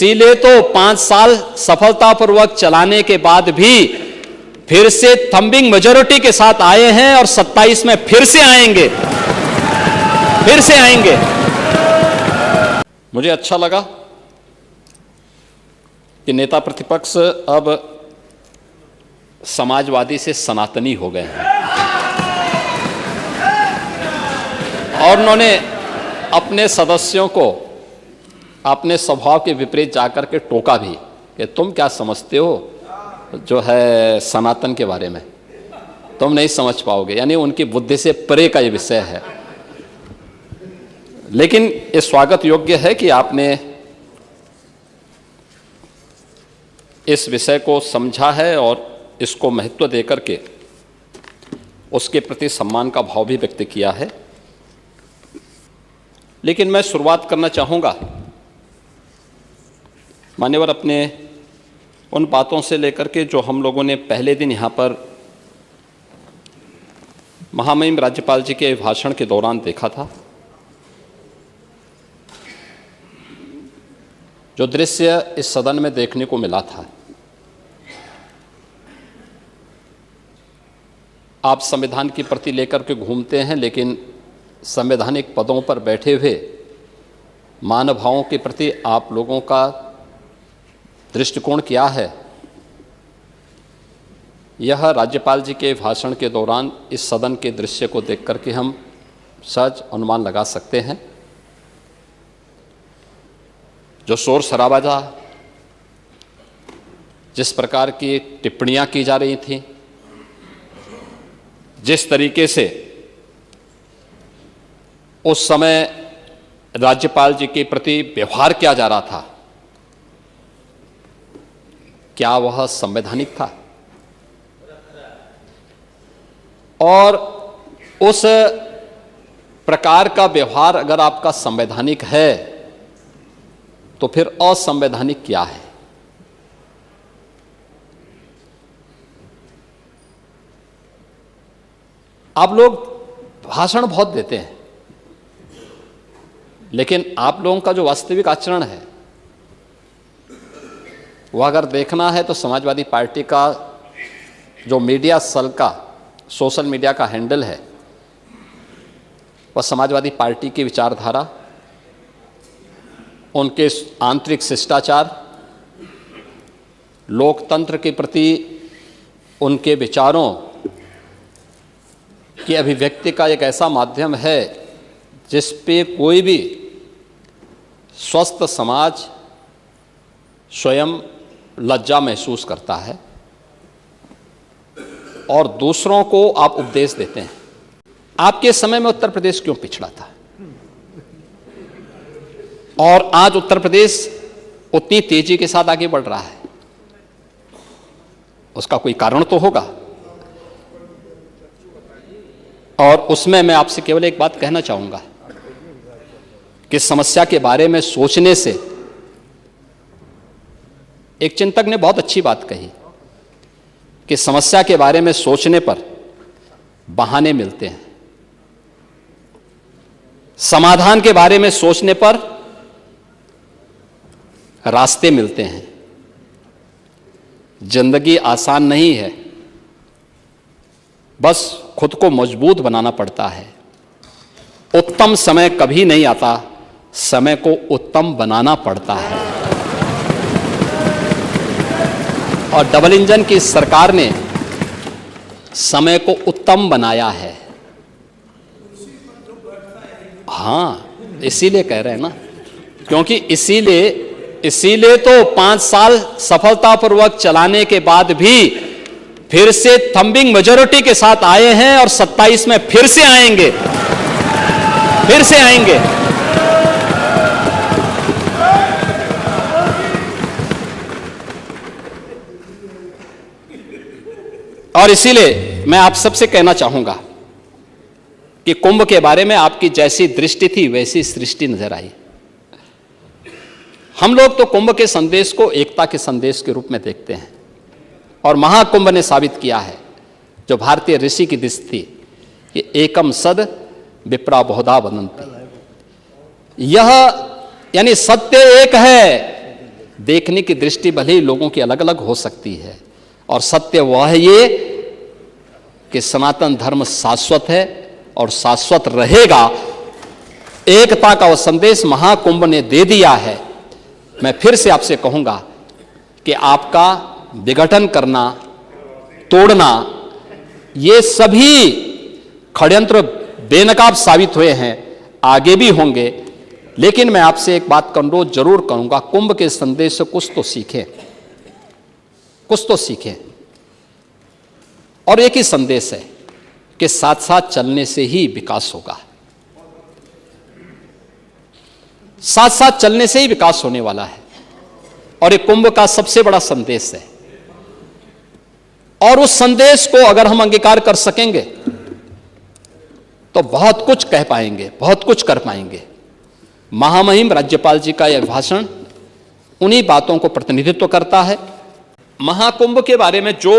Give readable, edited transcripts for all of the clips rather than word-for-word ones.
इसीलिए तो 5 साल सफलतापूर्वक चलाने के बाद भी फिर से थंबिंग मेजॉरिटी के साथ आए हैं और 27 में फिर से आएंगे, फिर से आएंगे। मुझे अच्छा लगा कि नेता प्रतिपक्ष अब समाजवादी से सनातनी हो गए हैं और उन्होंने अपने सदस्यों को अपने स्वभाव के विपरीत जाकर के टोका भी कि तुम क्या समझते हो जो है सनातन के बारे में, तुम नहीं समझ पाओगे। यानी उनकी बुद्धि से परे का ये विषय है। लेकिन ये स्वागत योग्य है कि आपने इस विषय को समझा है और इसको महत्व देकर के उसके प्रति सम्मान का भाव भी व्यक्त किया है। लेकिन मैं शुरुआत करना चाहूँगा मान्यवर अपने उन बातों से लेकर के जो हम लोगों ने पहले दिन यहाँ पर महामहिम राज्यपाल जी के भाषण के दौरान देखा था। जो दृश्य इस सदन में देखने को मिला था, आप संविधान की प्रति लेकर के घूमते हैं, लेकिन संवैधानिक पदों पर बैठे हुए महानुभावों के प्रति आप लोगों का दृष्टिकोण क्या है, यह राज्यपाल जी के भाषण के दौरान इस सदन के दृश्य को देख करके हम सहज अनुमान लगा सकते हैं। जो शोर शराबा था, जिस प्रकार की टिप्पणियां की जा रही थी, जिस तरीके से उस समय राज्यपाल जी के प्रति व्यवहार किया जा रहा था, क्या वह संवैधानिक था? और उस प्रकार का व्यवहार अगर आपका संवैधानिक है तो फिर असंवैधानिक क्या है? आप लोग भाषण बहुत देते हैं, लेकिन आप लोगों का जो वास्तविक आचरण है वह अगर देखना है तो समाजवादी पार्टी का जो मीडिया सेल का सोशल मीडिया का हैंडल है, वह समाजवादी पार्टी की विचारधारा, उनके आंतरिक शिष्टाचार, लोकतंत्र के प्रति उनके विचारों की अभिव्यक्ति का एक ऐसा माध्यम है जिस पे कोई भी स्वस्थ समाज स्वयं लज्जा महसूस करता है और दूसरों को आप उपदेश देते हैं। आपके समय में उत्तर प्रदेश क्यों पिछड़ा था और आज उत्तर प्रदेश उतनी तेजी के साथ आगे बढ़ रहा है? उसका कोई कारण तो होगा। और उसमें मैं आपसे केवल एक बात कहना चाहूंगा कि समस्या के बारे में सोचने से, एक चिंतक ने बहुत अच्छी बात कही कि समस्या के बारे में सोचने पर बहाने मिलते हैं, समाधान के बारे में सोचने पर रास्ते मिलते हैं। जिंदगी आसान नहीं है, बस खुद को मजबूत बनाना पड़ता है। उत्तम समय कभी नहीं आता, समय को उत्तम बनाना पड़ता है। और डबल इंजन की सरकार ने समय को उत्तम बनाया है। हाँ, इसीलिए कह रहे हैं ना, क्योंकि इसीलिए तो 5 साल सफलतापूर्वक चलाने के बाद भी फिर से थंबिंग मेजॉरिटी के साथ आए हैं और 27 में फिर से आएंगे, फिर से आएंगे। और इसीलिए मैं आप सबसे कहना चाहूंगा कि कुंभ के बारे में आपकी जैसी दृष्टि थी वैसी सृष्टि नजर आई। हम लोग तो कुंभ के संदेश को एकता के संदेश के रूप में देखते हैं और महाकुंभ ने साबित किया है, जो भारतीय ऋषि की दिशा थी, कि एकम सद विप्रा बहुधा वदन्ति। यह यानी सत्य एक है, देखने की दृष्टि भले ही लोगों की अलग अलग हो सकती है, और सत्य वह है ये कि सनातन धर्म शाश्वत है और शाश्वत रहेगा। एकता का वह संदेश महाकुंभ ने दे दिया है। मैं फिर से आपसे कहूंगा कि आपका विघटन करना, तोड़ना, ये सभी षड्यंत्र बेनकाब साबित हुए हैं, आगे भी होंगे। लेकिन मैं आपसे एक बात का अनुरोध जरूर करूंगा, कुंभ के संदेश से कुछ तो सीखें, कुछ तो सीखें। और एक ही संदेश है कि साथ साथ चलने से ही विकास होगा, साथ साथ चलने से ही विकास होने वाला है। और एक कुंभ का सबसे बड़ा संदेश है, और उस संदेश को अगर हम अंगीकार कर सकेंगे तो बहुत कुछ कह पाएंगे, बहुत कुछ कर पाएंगे। महामहिम राज्यपाल जी का यह भाषण उन्हीं बातों को प्रतिनिधित्व करता है। महाकुंभ के बारे में जो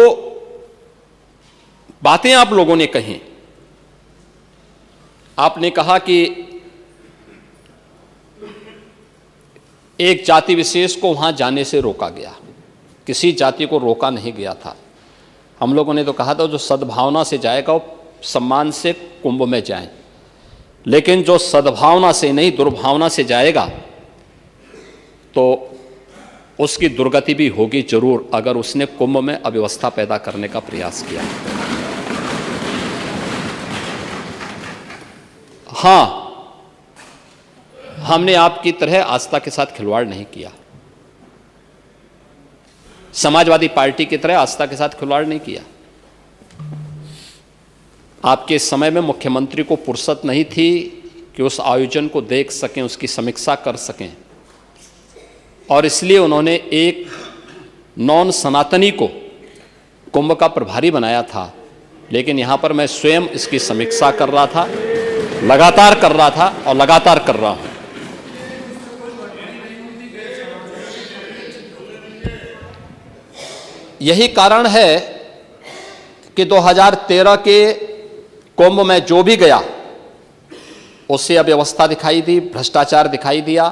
बातें आप लोगों ने कही, आपने कहा कि एक जाति विशेष को वहां जाने से रोका गया, किसी जाति को रोका नहीं गया था। हम लोगों ने तो कहा था जो सद्भावना से जाएगा वो सम्मान से कुंभ में जाए, लेकिन जो सद्भावना से नहीं दुर्भावना से जाएगा तो उसकी दुर्गति भी होगी जरूर, अगर उसने कुंभ में अव्यवस्था पैदा करने का प्रयास किया। हां, हमने आपकी तरह आस्था के साथ खिलवाड़ नहीं किया, समाजवादी पार्टी की तरह आस्था के साथ खिलवाड़ नहीं किया। आपके समय में मुख्यमंत्री को फुर्सत नहीं थी कि उस आयोजन को देख सकें, उसकी समीक्षा कर सकें, और इसलिए उन्होंने एक नॉन सनातनी को कुंभ का प्रभारी बनाया था। लेकिन यहां पर मैं स्वयं इसकी समीक्षा कर रहा था, लगातार कर रहा था और लगातार कर रहा हूं। यही कारण है कि 2013 के कुंभ में जो भी गया उससे अव्यवस्था दिखाई दी, भ्रष्टाचार दिखाई दिया,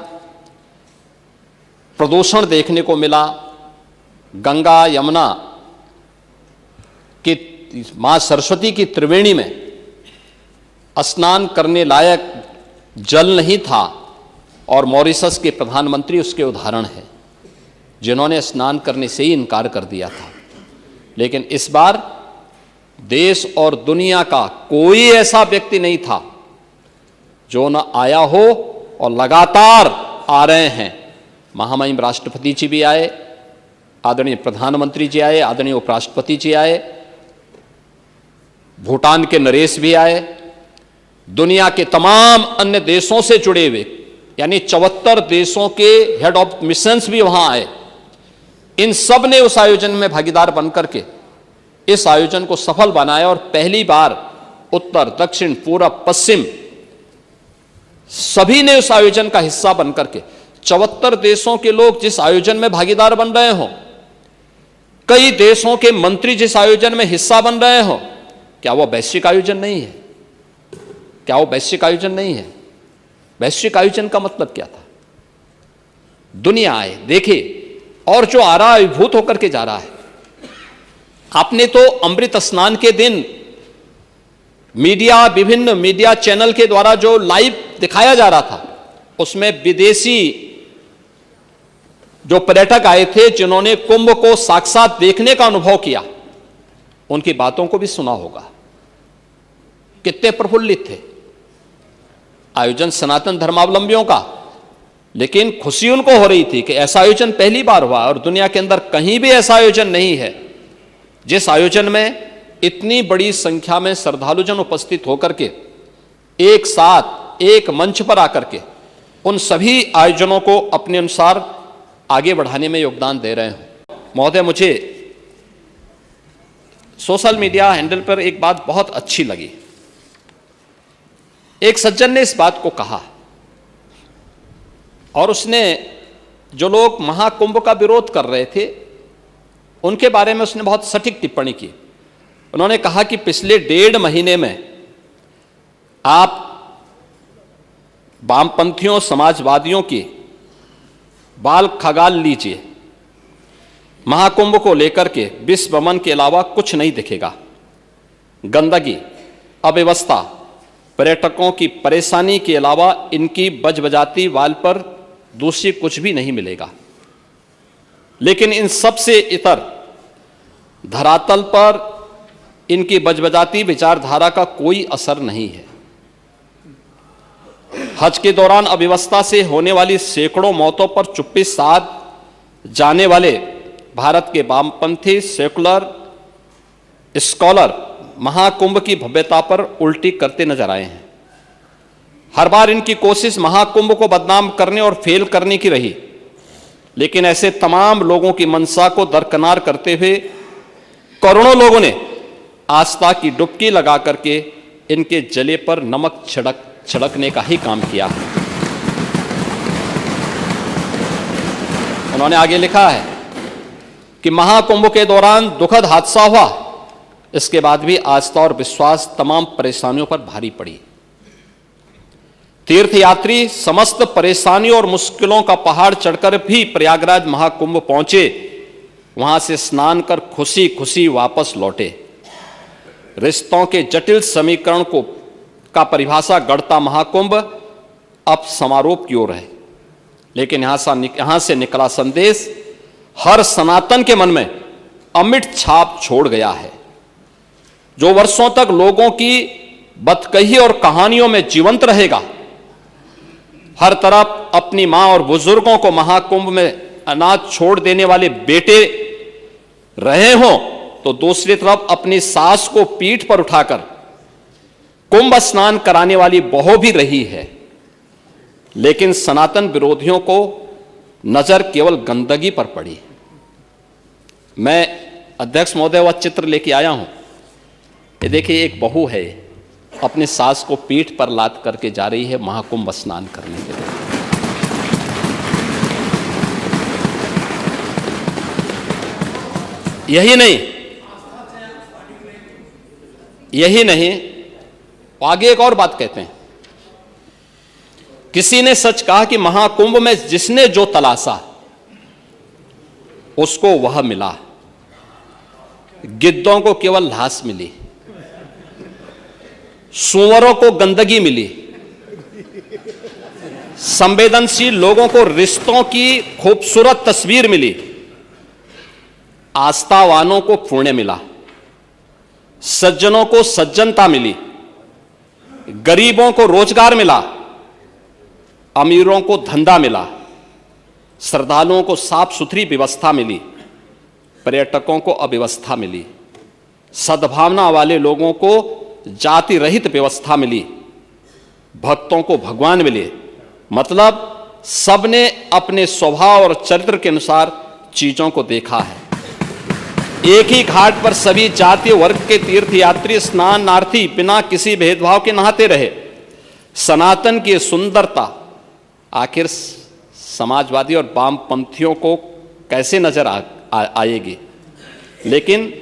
प्रदूषण देखने को मिला। गंगा यमुना की, मां सरस्वती की त्रिवेणी में स्नान करने लायक जल नहीं था, और मॉरिशस के प्रधानमंत्री उसके उदाहरण हैं, जिन्होंने स्नान करने से ही इनकार कर दिया था। लेकिन इस बार देश और दुनिया का कोई ऐसा व्यक्ति नहीं था जो न आया हो, और लगातार आ रहे हैं। महामहिम राष्ट्रपति जी भी आए, आदरणीय प्रधानमंत्री जी आए, आदरणीय उपराष्ट्रपति जी आए, भूटान के नरेश भी आए, दुनिया के तमाम अन्य देशों से जुड़े हुए यानी 74 देशों के हेड ऑफ मिशंस भी वहां आए। इन सब ने उस आयोजन में भागीदार बनकर के इस आयोजन को सफल बनाया, और पहली बार उत्तर, दक्षिण, पूरब, पश्चिम सभी ने उस आयोजन का हिस्सा बनकर के 74 देशों के लोग जिस आयोजन में भागीदार बन रहे हो, कई देशों के मंत्री जिस आयोजन में हिस्सा बन रहे हो, क्या वो वैश्विक आयोजन नहीं है? क्या वो वैश्विक आयोजन नहीं है? वैश्विक आयोजन का मतलब क्या था? दुनिया आए, देखे, और जो आ रहा है अभिभूत होकर के जा रहा है। आपने तो अमृत स्नान के दिन मीडिया, विभिन्न मीडिया चैनल के द्वारा जो लाइव दिखाया जा रहा था, उसमें विदेशी जो पर्यटक आए थे, जिन्होंने कुंभ को साक्षात देखने का अनुभव किया, उनकी बातों को भी सुना होगा। कितने प्रफुल्लित थे। आयोजन सनातन धर्मावलंबियों का, लेकिन खुशी उनको हो रही थी कि ऐसा आयोजन पहली बार हुआ, और दुनिया के अंदर कहीं भी ऐसा आयोजन नहीं है जिस आयोजन में इतनी बड़ी संख्या में श्रद्धालुजन उपस्थित होकर के एक साथ एक मंच पर आकर के उन सभी आयोजनों को अपने अनुसार आगे बढ़ाने में योगदान दे रहे हैं। महोदय, मुझे सोशल मीडिया हैंडल पर एक बात बहुत अच्छी लगी। एक सज्जन ने इस बात को कहा, और उसने जो लोग महाकुंभ का विरोध कर रहे थे उनके बारे में उसने बहुत सटीक टिप्पणी की। उन्होंने कहा कि पिछले 1.5 महीने में आप वामपंथियों, समाजवादियों की बाल खगाल लीजिए, महाकुंभ को लेकर के विश्व भ्रमण के अलावा कुछ नहीं दिखेगा। गंदगी, अव्यवस्था, पर्यटकों की परेशानी के अलावा इनकी बजबजाती वाल पर दूसरी कुछ भी नहीं मिलेगा। लेकिन इन सब से इतर धरातल पर इनकी बजबजाती विचारधारा का कोई असर नहीं है। हज के दौरान अव्यवस्था से होने वाली सैकड़ों मौतों पर चुप्पी साध जाने वाले भारत के वामपंथी सेकुलर स्कॉलर महाकुंभ की भव्यता पर उल्टी करते नजर आए हैं। हर बार इनकी कोशिश महाकुंभ को बदनाम करने और फेल करने की रही, लेकिन ऐसे तमाम लोगों की मंशा को दरकिनार करते हुए करोड़ों लोगों ने आस्था की डुबकी लगा करके इनके जले पर नमक छिड़कने का ही काम किया। उन्होंने आगे लिखा है कि महाकुंभ के दौरान दुखद हादसा हुआ, इसके बाद भी आस्था और विश्वास तमाम परेशानियों पर भारी पड़ी। तीर्थयात्री समस्त परेशानियों और मुश्किलों का पहाड़ चढ़कर भी प्रयागराज महाकुंभ पहुंचे, वहां से स्नान कर खुशी खुशी वापस लौटे। रिश्तों के जटिल समीकरण का परिभाषा गढ़ता महाकुंभ अब समारोह की ओर है, लेकिन यहां से निकला संदेश हर सनातन के मन में अमिट छाप छोड़ गया है, जो वर्षों तक लोगों की बदकही और कहानियों में जीवंत रहेगा। हर तरफ अपनी मां और बुजुर्गों को महाकुंभ में अनाथ छोड़ देने वाले बेटे रहे हों, तो दूसरी तरफ अपनी सास को पीठ पर उठाकर कुंभ स्नान कराने वाली बहू भी रही है। लेकिन सनातन विरोधियों को नजर केवल गंदगी पर पड़ी। मैं अध्यक्ष महोदय वह चित्र लेके आया हूं। ये देखिए, एक बहू है, अपने सास को पीठ पर लाद करके जा रही है महाकुंभ स्नान करने के लिए। यही नहीं, आगे एक और बात कहते हैं। किसी ने सच कहा कि महाकुंभ में जिसने जो तलाशा उसको वह मिला। गिद्धों को केवल लाश मिली, सूअरों को गंदगी मिली, संवेदनशील लोगों को रिश्तों की खूबसूरत तस्वीर मिली, आस्थावानों को पुण्य मिला, सज्जनों को सज्जनता मिली, गरीबों को रोजगार मिला, अमीरों को धंधा मिला, श्रद्धालुओं को साफ सुथरी व्यवस्था मिली, पर्यटकों को अव्यवस्था मिली, सद्भावना वाले लोगों को जाति रहित व्यवस्था मिली, भक्तों को भगवान मिले। मतलब सबने अपने स्वभाव और चरित्र के अनुसार चीजों को देखा है। एक ही घाट पर सभी जातीय वर्ग के तीर्थयात्री स्नानार्थी बिना किसी भेदभाव के नहाते रहे। सनातन की सुंदरता आखिर समाजवादी और वामपंथियों को कैसे नजर आएगी? लेकिन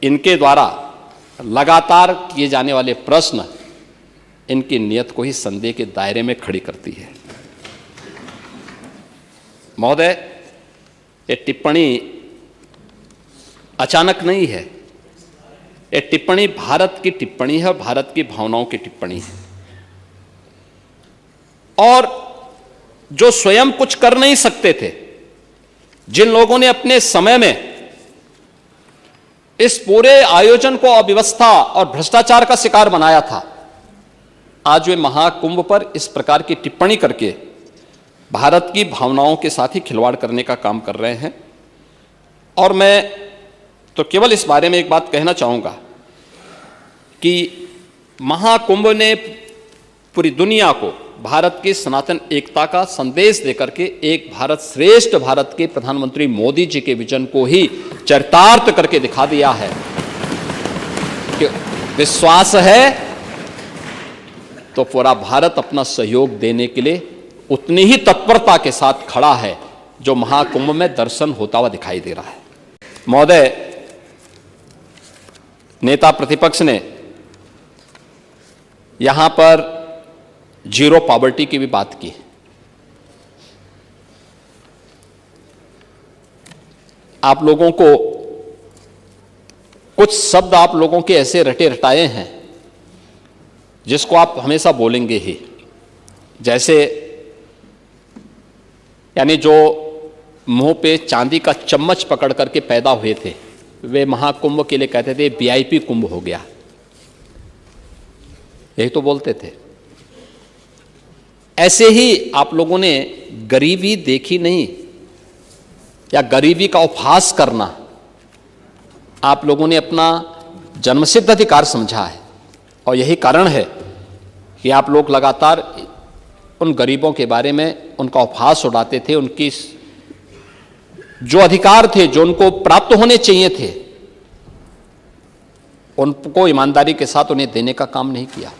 इनके द्वारा लगातार किए जाने वाले प्रश्न इनकी नियत को ही संदेह के दायरे में खड़ी करती है। महोदय, ये टिप्पणी अचानक नहीं है। ये टिप्पणी भारत की टिप्पणी है, भारत की भावनाओं की टिप्पणी है। और जो स्वयं कुछ कर नहीं सकते थे, जिन लोगों ने अपने समय में इस पूरे आयोजन को अव्यवस्था और भ्रष्टाचार का शिकार बनाया था, आज वे महाकुंभ पर इस प्रकार की टिप्पणी करके भारत की भावनाओं के साथ ही खिलवाड़ करने का काम कर रहे हैं। और मैं तो केवल इस बारे में एक बात कहना चाहूंगा कि महाकुंभ ने पूरी दुनिया को भारत की सनातन एकता का संदेश देकर के एक भारत श्रेष्ठ भारत के प्रधानमंत्री मोदी जी के विजन को ही चरितार्थ करके दिखा दिया है कि विश्वास है तो पूरा भारत अपना सहयोग देने के लिए उतनी ही तत्परता के साथ खड़ा है जो महाकुंभ में दर्शन होता हुआ दिखाई दे रहा है। महोदय, नेता प्रतिपक्ष ने यहां पर जीरो पॉवर्टी की भी बात की। आप लोगों को कुछ शब्द आप लोगों के ऐसे रटे रटाए हैं जिसको आप हमेशा बोलेंगे ही। जैसे यानी जो मुंह पे चांदी का चम्मच पकड़ करके पैदा हुए थे, वे महाकुंभ के लिए कहते थे वीआईपी कुंभ हो गया, यही तो बोलते थे। ऐसे ही आप लोगों ने गरीबी देखी नहीं, या गरीबी का उपहास करना आप लोगों ने अपना जन्मसिद्ध अधिकार समझा है। और यही कारण है कि आप लोग लगातार उन गरीबों के बारे में उनका उपहास उड़ाते थे, उनकी जो अधिकार थे, जो उनको प्राप्त होने चाहिए थे, उनको ईमानदारी के साथ उन्हें देने का काम नहीं किया।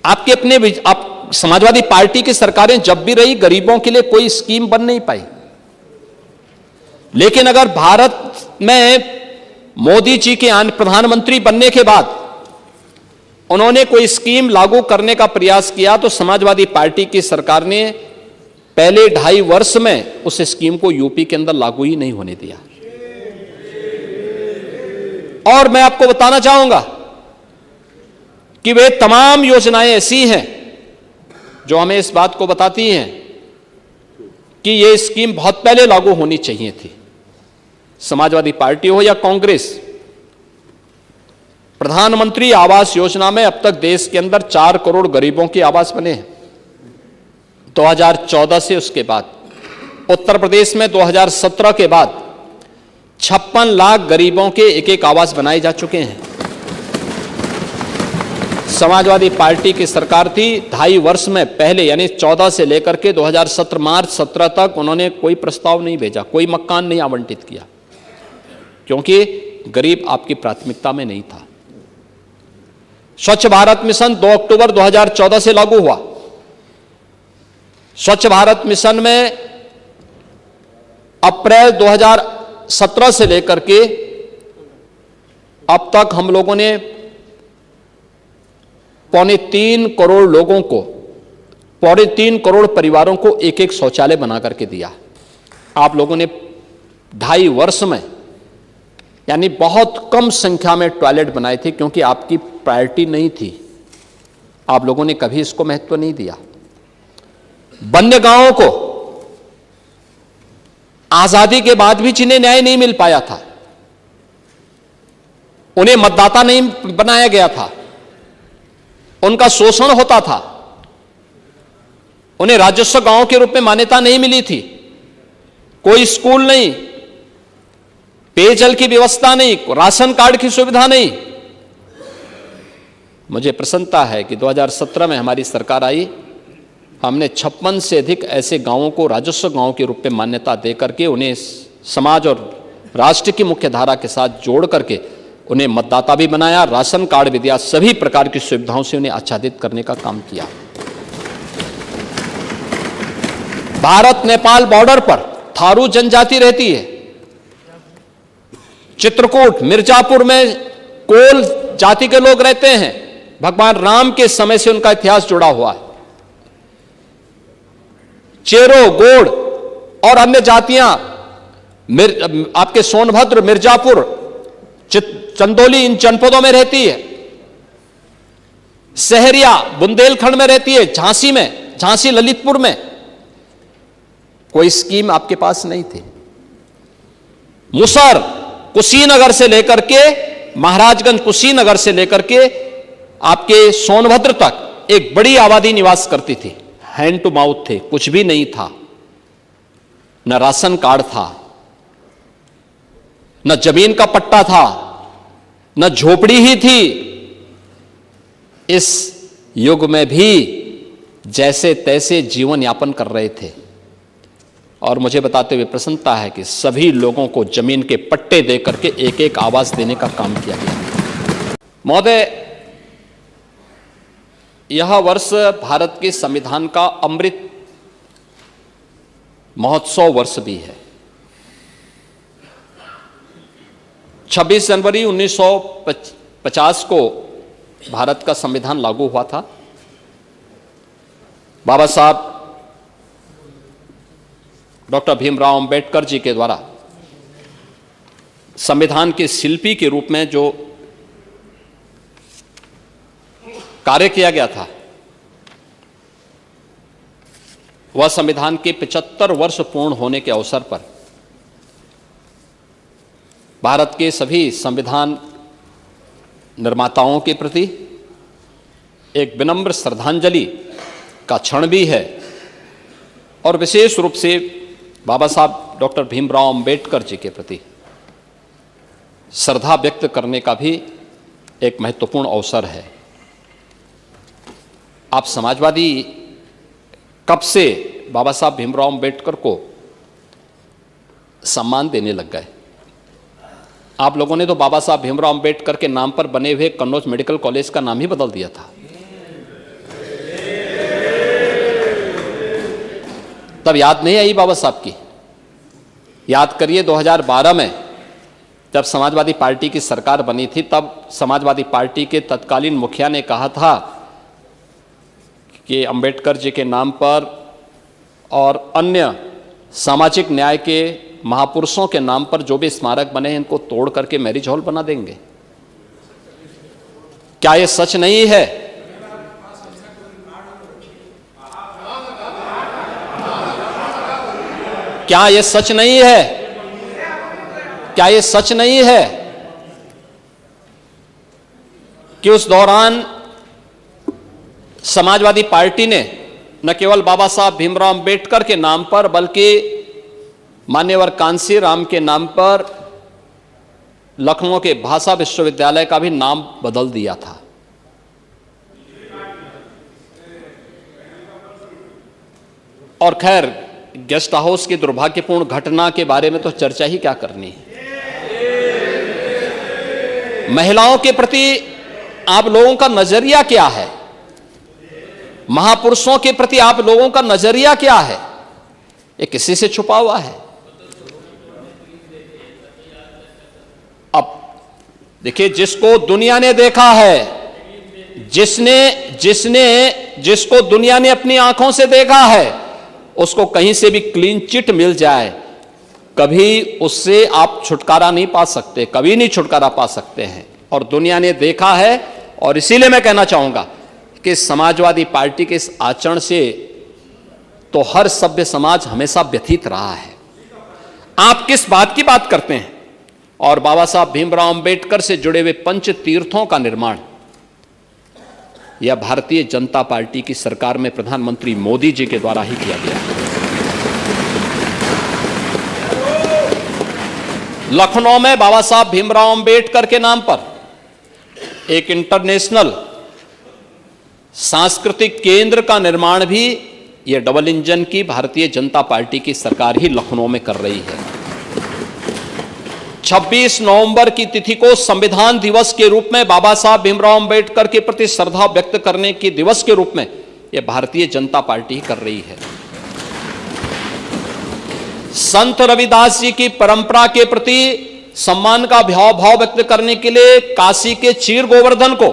आपके अपने आप समाजवादी पार्टी की सरकारें जब भी रही, गरीबों के लिए कोई स्कीम बन नहीं पाई। लेकिन अगर भारत में मोदी जी के प्रधानमंत्री बनने के बाद उन्होंने कोई स्कीम लागू करने का प्रयास किया तो समाजवादी पार्टी की सरकार ने पहले 2.5 वर्ष में उस स्कीम को यूपी के अंदर लागू ही नहीं होने दिया। और मैं आपको बताना चाहूंगा कि वे तमाम योजनाएं ऐसी हैं जो हमें इस बात को बताती हैं कि यह स्कीम बहुत पहले लागू होनी चाहिए थी। समाजवादी पार्टी हो या कांग्रेस, प्रधानमंत्री आवास योजना में अब तक देश के अंदर 4 करोड़ गरीबों के आवास बने हैं 2014 से। उसके बाद उत्तर प्रदेश में 2017 के बाद 56 लाख गरीबों के एक आवास बनाए जा चुके हैं। समाजवादी पार्टी की सरकार थी, 2.5 वर्ष में पहले यानी 14 से लेकर के 2017 मार्च 17 तक उन्होंने कोई प्रस्ताव नहीं भेजा, कोई मकान नहीं आवंटित किया, क्योंकि गरीब आपकी प्राथमिकता में नहीं था। स्वच्छ भारत मिशन 2 अक्टूबर 2014 से लागू हुआ। स्वच्छ भारत मिशन में अप्रैल 2017 से लेकर के अब तक हम लोगों ने 3.25 करोड़ लोगों को, 3.25 करोड़ परिवारों को एक शौचालय बना करके दिया। आप लोगों ने 2.5 वर्ष में यानी बहुत कम संख्या में टॉयलेट बनाए थे, क्योंकि आपकी प्रायोरिटी नहीं थी, आप लोगों ने कभी इसको महत्व नहीं दिया। वन्य गांवों को आजादी के बाद भी जिन्हें न्याय नहीं मिल पाया था, उन्हें मतदाता नहीं बनाया गया था, उनका शोषण होता था, उन्हें राजस्व गांव के रूप में मान्यता नहीं मिली थी, कोई स्कूल नहीं, पेयजल की व्यवस्था नहीं, राशन कार्ड की सुविधा नहीं। मुझे प्रसन्नता है कि 2017 में हमारी सरकार आई, हमने 56 से अधिक ऐसे गांवों को राजस्व गांव के रूप में मान्यता देकर के उन्हें समाज और राष्ट्र की मुख्य धारा के साथ जोड़ करके उन्हें मतदाता भी बनाया, राशन कार्ड भी दिया, सभी प्रकार की सुविधाओं से उन्हें आच्छादित करने का काम किया। भारत नेपाल बॉर्डर पर थारू जनजाति रहती है। चित्रकूट, मिर्जापुर में कोल जाति के लोग रहते हैं। भगवान राम के समय से उनका इतिहास जुड़ा हुआ है। चेरो, गोड़ और अन्य जातियां आपके सोनभद्र, मिर्जापुर, चंदौली इन जनपदों में रहती है। सहरिया बुंदेलखंड में रहती है, झांसी में, झांसी ललितपुर में। कोई स्कीम आपके पास नहीं थी। मुसर, कुशीनगर से लेकर के महाराजगंज, कुशीनगर से लेकर के आपके सोनभद्र तक एक बड़ी आबादी निवास करती थी। हैंड टू माउथ थे, कुछ भी नहीं था, न राशन कार्ड था, न जमीन का पट्टा था, न झोपड़ी ही थी। इस युग में भी जैसे तैसे जीवन यापन कर रहे थे। और मुझे बताते हुए प्रसन्नता है कि सभी लोगों को जमीन के पट्टे दे करके एक आवास देने का काम किया गया। महोदय, यह वर्ष भारत के संविधान का अमृत महोत्सव वर्ष भी है। 26 जनवरी 1950 को भारत का संविधान लागू हुआ था। बाबा साहब डॉक्टर भीमराव अंबेडकर जी के द्वारा संविधान के शिल्पी के रूप में जो कार्य किया गया था, वह संविधान के 75 वर्ष पूर्ण होने के अवसर पर भारत के सभी संविधान निर्माताओं के प्रति एक विनम्र श्रद्धांजलि का क्षण भी है और विशेष रूप से बाबा साहब डॉक्टर भीमराव अंबेडकर जी के प्रति श्रद्धा व्यक्त करने का भी एक महत्वपूर्ण अवसर है। आप समाजवादी कब से बाबा साहब भीमराव अंबेडकर को सम्मान देने लग गए? आप लोगों ने तो बाबा साहब भीमराव अंबेडकर के नाम पर बने हुए कन्नौज मेडिकल कॉलेज का नाम ही बदल दिया था। तब याद नहीं आई बाबा साहब की? याद करिए 2012 में जब समाजवादी पार्टी की सरकार बनी थी, तब समाजवादी पार्टी के तत्कालीन मुखिया ने कहा था कि अंबेडकर जी के नाम पर और अन्य सामाजिक न्याय के महापुरुषों के नाम पर जो भी स्मारक बने हैं, इनको तोड़ करके मैरिज हॉल बना देंगे। क्या यह सच नहीं है? क्या यह सच नहीं है? क्या यह सच नहीं है कि उस दौरान समाजवादी पार्टी ने न केवल बाबा साहब भीमराव अंबेडकर के नाम पर बल्कि मान्यवर कांसी राम के नाम पर लखनऊ के भाषा विश्वविद्यालय का भी नाम बदल दिया था। और खैर, गेस्ट हाउस की दुर्भाग्यपूर्ण घटना के बारे में तो चर्चा ही क्या करनी है। महिलाओं के प्रति आप लोगों का नजरिया क्या है? महापुरुषों के प्रति आप लोगों का नजरिया क्या है? ये किसी से छुपा हुआ है? अब देखिए, जिसको दुनिया ने देखा है, जिसको दुनिया ने अपनी आंखों से देखा है, उसको कहीं से भी क्लीन चिट मिल जाए, कभी उससे आप छुटकारा नहीं पा सकते, कभी नहीं छुटकारा पा सकते हैं। और दुनिया ने देखा है, और इसीलिए मैं कहना चाहूंगा कि समाजवादी पार्टी के इस आचरण से तो हर सभ्य समाज हमेशा व्यथित रहा है। आप किस बात की बात करते हैं? और बाबा साहब भीमराव अंबेडकर से जुड़े हुए पंच तीर्थों का निर्माण यह भारतीय जनता पार्टी की सरकार में प्रधानमंत्री मोदी जी के द्वारा ही किया गया। लखनऊ में बाबा साहब भीमराव अंबेडकर के नाम पर एक इंटरनेशनल सांस्कृतिक केंद्र का निर्माण भी यह डबल इंजन की भारतीय जनता पार्टी की सरकार ही लखनऊ में कर रही है। 26 नवंबर की तिथि को संविधान दिवस के रूप में, बाबा साहब भीमराव अंबेडकर के प्रति श्रद्धा व्यक्त करने के दिवस के रूप में यह भारतीय जनता पार्टी ही कर रही है। संत रविदास जी की परंपरा के प्रति सम्मान का भाव व्यक्त करने के लिए काशी के चीर गोवर्धन को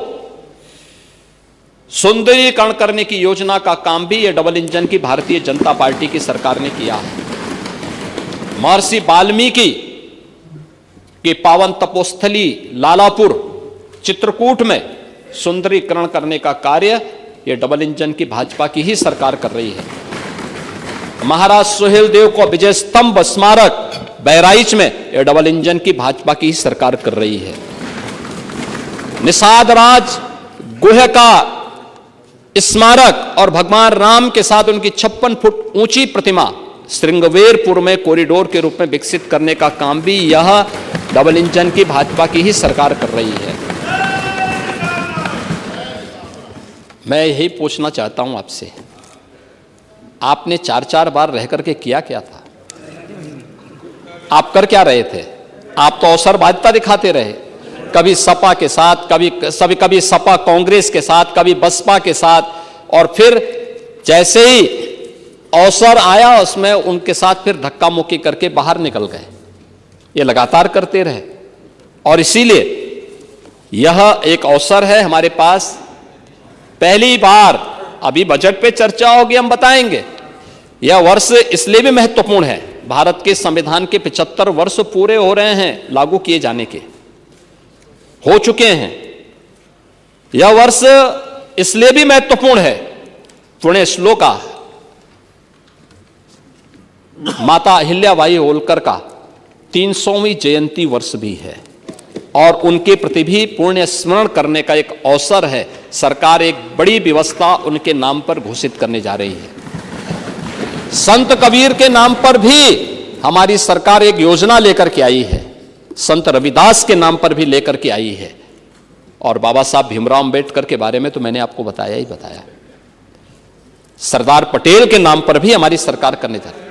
सुंदरीकरण करने की योजना का काम भी यह डबल इंजन की भारतीय जनता पार्टी की सरकार ने किया है। महर्षि वाल्मीकि के पावन तपोस्थली लालापुर चित्रकूट में सुंदरीकरण करने का कार्य यह डबल इंजन की भाजपा की ही सरकार कर रही है। महाराज सुहेल देव को विजय स्तंभ स्मारक बहराइच में यह डबल इंजन की भाजपा की ही सरकार कर रही है। निषाद राज गुह का स्मारक और भगवान राम के साथ उनकी 56 फुट ऊंची प्रतिमा श्रृंगवेरपुर में कॉरिडोर के रूप में विकसित करने का काम भी यह डबल इंजन की भाजपा की ही सरकार कर रही है। मैं यही पूछना चाहता हूं आपसे, आपने 4-4 बार रह करके किया क्या था? आप कर क्या रहे थे? आप तो अवसरवादिता दिखाते रहे, कभी सपा के साथ, कभी सपा कांग्रेस के साथ, कभी बसपा के साथ, और फिर जैसे ही अवसर आया उसमें उनके साथ फिर धक्का मुक्की करके बाहर निकल गए। ये लगातार करते रहे। और इसीलिए यह एक अवसर है हमारे पास, पहली बार, अभी बजट पे चर्चा होगी, हम बताएंगे, यह वर्ष इसलिए भी महत्वपूर्ण है, भारत के संविधान के 75 वर्ष पूरे हो रहे हैं लागू किए जाने के, हो चुके हैं। यह वर्ष इसलिए भी महत्वपूर्ण है, पुण्य श्लोका माता अहिल्याबाई होलकर का 300वीं जयंती वर्ष भी है और उनके प्रति भी पुण्य स्मरण करने का एक अवसर है। सरकार एक बड़ी व्यवस्था उनके नाम पर घोषित करने जा रही है। संत कबीर के नाम पर भी हमारी सरकार एक योजना लेकर के आई है, संत रविदास के नाम पर भी लेकर के आई है, और बाबा साहब भीमराव अंबेडकर के बारे में तो मैंने आपको बताया ही बताया। सरदार पटेल के नाम पर भी हमारी सरकार करने जा रही है।